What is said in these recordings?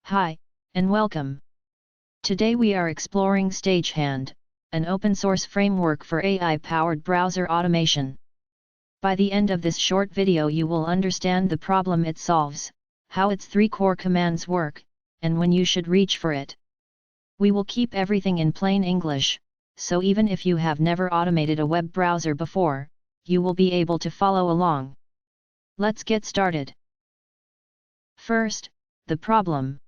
Hi, and welcome. Today we are exploring Stagehand, an open-source framework for AI-powered browser automation. By the end of this short video you will understand the problem it solves, how its three core commands work, and when you should reach for it. We will keep everything in plain English, so even if you have never automated a web browser before, you will be able to follow along. Let's get started. First, the problem.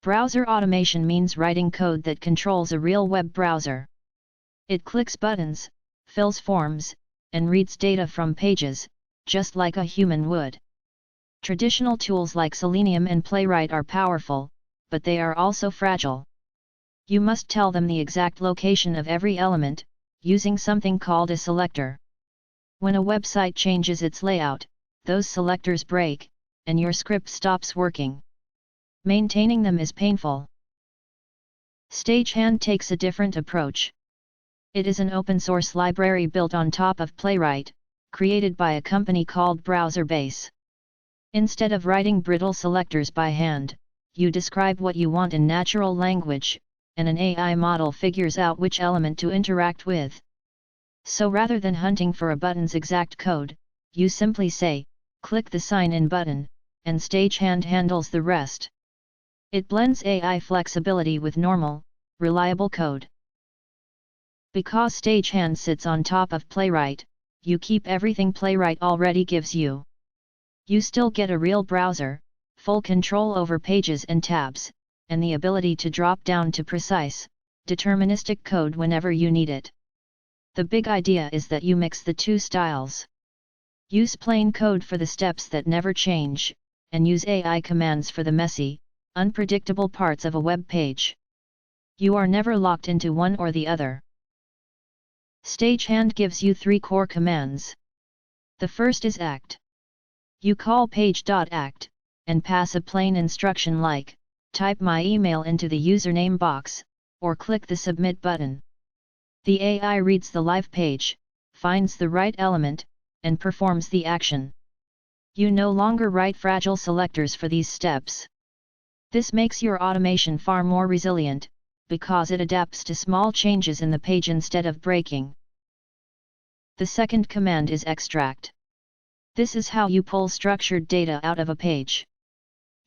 Browser automation means writing code that controls a real web browser. It clicks buttons, fills forms, and reads data from pages, just like a human would. Traditional tools like Selenium and Playwright are powerful, but they are also fragile. You must tell them the exact location of every element, using something called a selector. When a website changes its layout, those selectors break, and your script stops working. Maintaining them is painful. Stagehand takes a different approach. It is an open-source library built on top of Playwright, created by a company called Browserbase. Instead of writing brittle selectors by hand, you describe what you want in natural language, and an AI model figures out which element to interact with. So rather than hunting for a button's exact code, you simply say, click the sign in button, and Stagehand handles the rest. It blends AI flexibility with normal, reliable code. Because Stagehand sits on top of Playwright, you keep everything Playwright already gives you. You still get a real browser, full control over pages and tabs, and the ability to drop down to precise, deterministic code whenever you need it. The big idea is that you mix the two styles. Use plain code for the steps that never change, and use AI commands for the messy, unpredictable parts of a web page. You are never locked into one or the other. Stagehand gives you three core commands. The first is act. You call page.act, and pass a plain instruction like, type my email into the username box, or click the submit button. The AI reads the live page, finds the right element, and performs the action. You no longer write fragile selectors for these steps. This makes your automation far more resilient, because it adapts to small changes in the page instead of breaking. The second command is extract. This is how you pull structured data out of a page.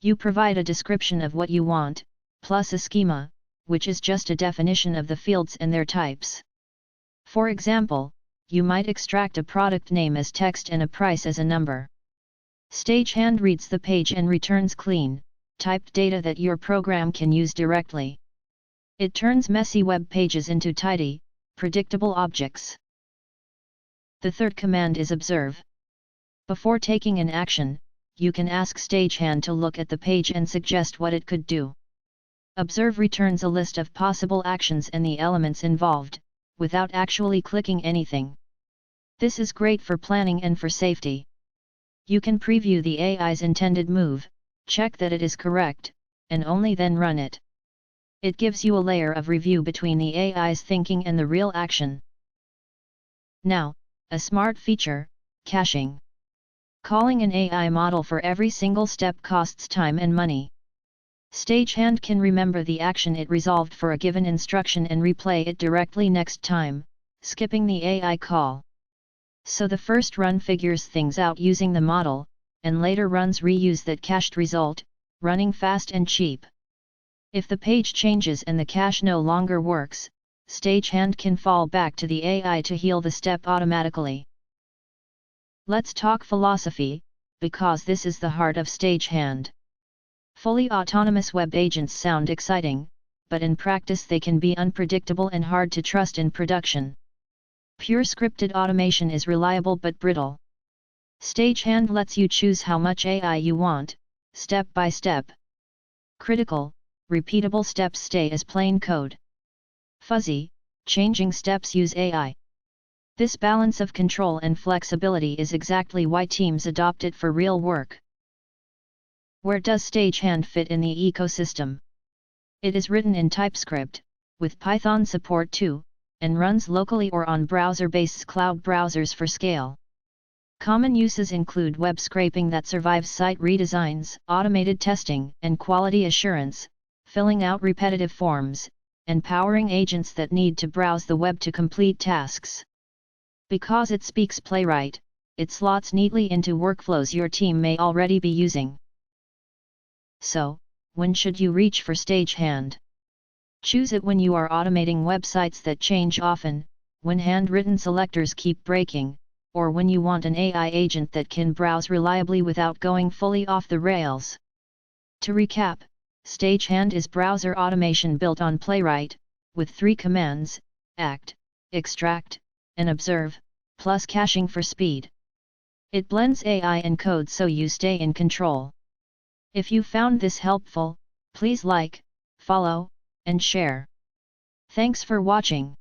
You provide a description of what you want, plus a schema, which is just a definition of the fields and their types. For example, you might extract a product name as text and a price as a number. Stagehand reads the page and returns clean, typed data that your program can use directly. It turns messy web pages into tidy, predictable objects. The third command is observe. Before taking an action, you can ask Stagehand to look at the page and suggest what it could do. Observe returns a list of possible actions and the elements involved, without actually clicking anything. This is great for planning and for safety. You can preview the AI's intended move, check that it is correct, and only then run it. It gives you a layer of review between the AI's thinking and the real action. Now, a smart feature, caching. Calling an AI model for every single step costs time and money. Stagehand can remember the action it resolved for a given instruction and replay it directly next time, skipping the AI call. So the first run figures things out using the model, and later runs reuse that cached result, running fast and cheap. If the page changes and the cache no longer works, Stagehand can fall back to the AI to heal the step automatically. Let's talk philosophy, because this is the heart of Stagehand. Fully autonomous web agents sound exciting, but in practice they can be unpredictable and hard to trust in production. Pure scripted automation is reliable but brittle. Stagehand lets you choose how much AI you want, step by step. Critical, repeatable steps stay as plain code. Fuzzy, changing steps use AI. This balance of control and flexibility is exactly why teams adopt it for real work. Where does Stagehand fit in the ecosystem? It is written in TypeScript, with Python support too, and runs locally or on Browserbase's cloud browsers for scale. Common uses include web scraping that survives site redesigns, automated testing and quality assurance, filling out repetitive forms, and powering agents that need to browse the web to complete tasks. Because it speaks Playwright, it slots neatly into workflows your team may already be using. So, when should you reach for Stagehand? Choose it when you are automating websites that change often, when handwritten selectors keep breaking, or when you want an AI agent that can browse reliably without going fully off the rails. To recap, Stagehand is browser automation built on Playwright, with 3 commands: act, extract, and observe, plus caching for speed. It blends AI and code so you stay in control. If you found this helpful, please like, follow, and share. Thanks for watching.